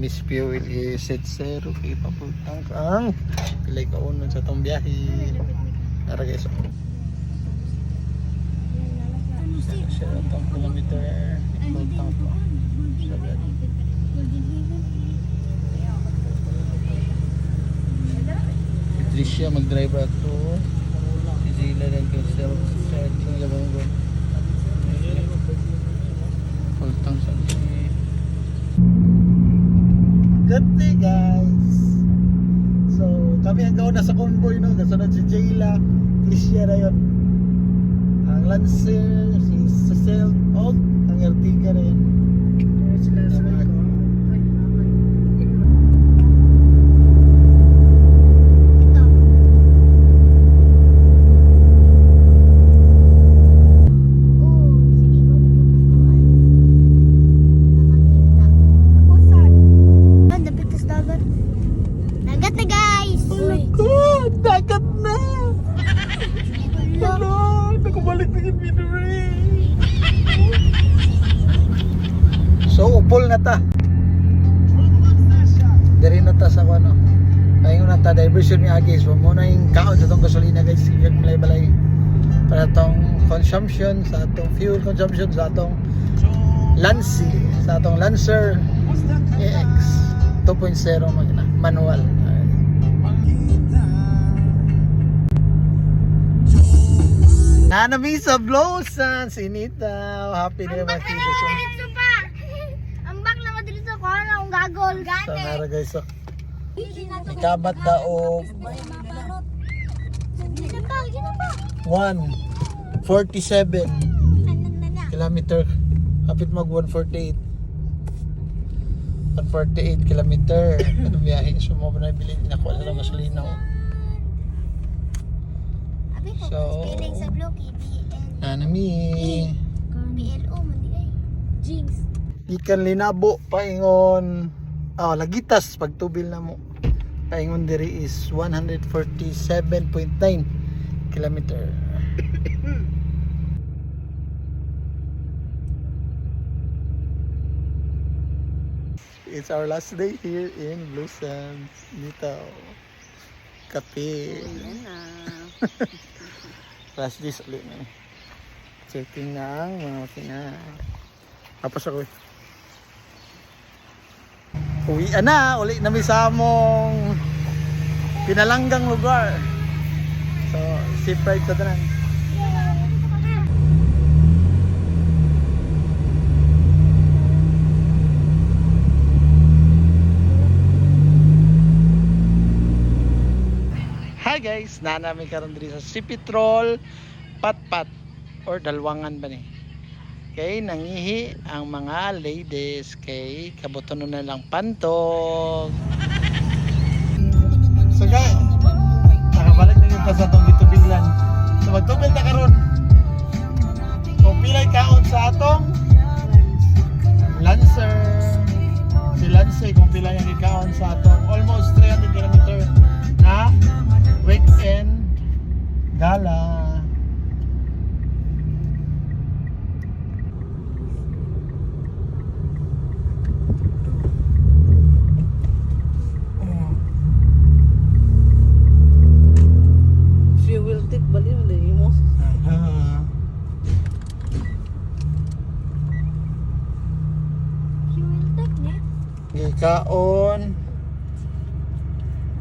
Miss Fuel is set zero kay paputang ang pilay kaunon sa tong biyahe. Tara guys. Siya itong kilometer paputang po. Sagad. Patricia mag-drive ato. Si Zila dan kay self-start yung labang ko. Paputang sa good day guys. So kami ang gauna sa convoy no. Kasunod si Jayla, Tricia na yun. Ang Lancer, si Cecil, og ang Ertiga na yun. So upol na ta. Dari na ta sa ano. Paingon na ta diversion ni agi. So mo na yung kaon sa tong gasolina guys. Sigag malay-balay. Para tong consumption sa atong fuel consumption sa atong sa atong Lancer EX 2.0 manual. Nanami sa Blossan, Sinita. Happy na mga kilos. Ang gagol. So nara guys. So, ikabat daog 147 kilometer. Hapit mag 148 kilometer. Ano biyahe? So mo na bilhin nakuha sa gasolina ko. So nanami PLO man di ay. Jinx. Ikan Linabo paingon lagitas pagtubil na mo paingon diri is 147.9 kilometer. It's our last day here in Blossom dito kape. Last day ulit na checking ng mga makina. Tapos ako uwi na, uli na may samong pinalanggang lugar. So, safe ride sa tanan. Hi guys, namin karon diri sa Sipitrol Patpat or Dalwangan ba ni? Kay nangihi ang mga ladies kay kabuton na lang pantog. So guys, nakabalik na yung sa atong gitubinglan. So magtubil na karon. Kung pilay kaon sa atong Lancer, si Lancer kung pilay ang ikaon sa atong almost 300 km na weekend gala. Kaon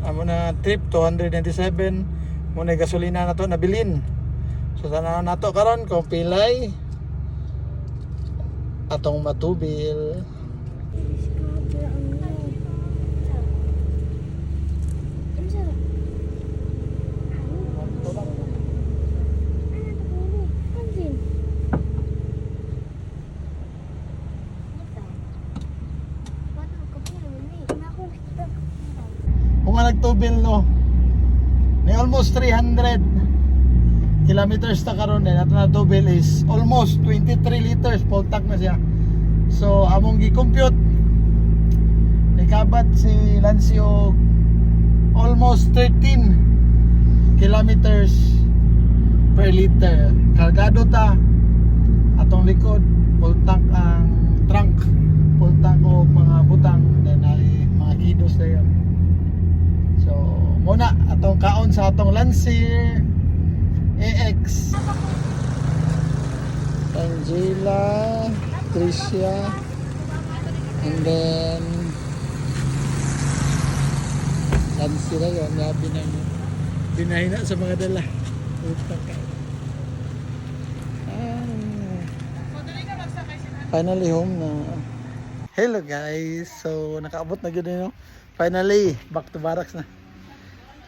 amo na trip 297 muna gasolina na to nabilin. So sana nato karon kung pilay atong matubil. Kung nagtubil no ni almost 300 kilometers ta karon din ato na tubil is almost 23 liters full tank na siya. So among gi-compute nikabat si Lancio almost 13 kilometers per liter. Kargado ta atong likod full tank ang trunk full tank o mga butang then ay atong kaon sa atong Lancer AX. Angela, Tricia, and then Lancer yun, nabi na mo. Binahina sa mga dala. Utak ka. Finally home na. Hello guys. So nakaabot na gyud no. Finally back to barracks na.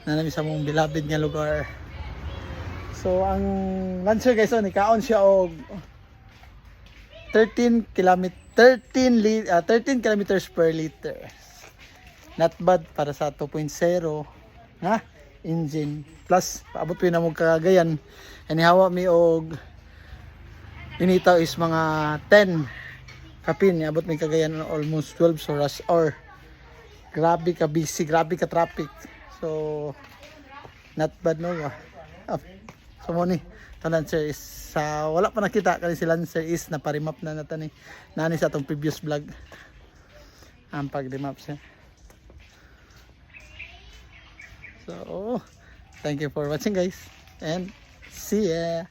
Nanami sa mong beloved nga lugar. So ang Lancer guys ni kaon siya og 13 kilometers per liter. Not bad para sa 2.0 ha engine. Plus paabot pa na mo kagayan. Anihawa mi og initaw is mga 10 kapin, abot may kagayan almost 12 so rush hour. Grabe ka busy, grabe ka traffic. So not bad no. So mo ni Lancer is wala pa nakita kasi si Lancer is naparimap na natan ni nani sa atong previous vlog. Ang pag-remap siya. So thank you for watching guys and see ya.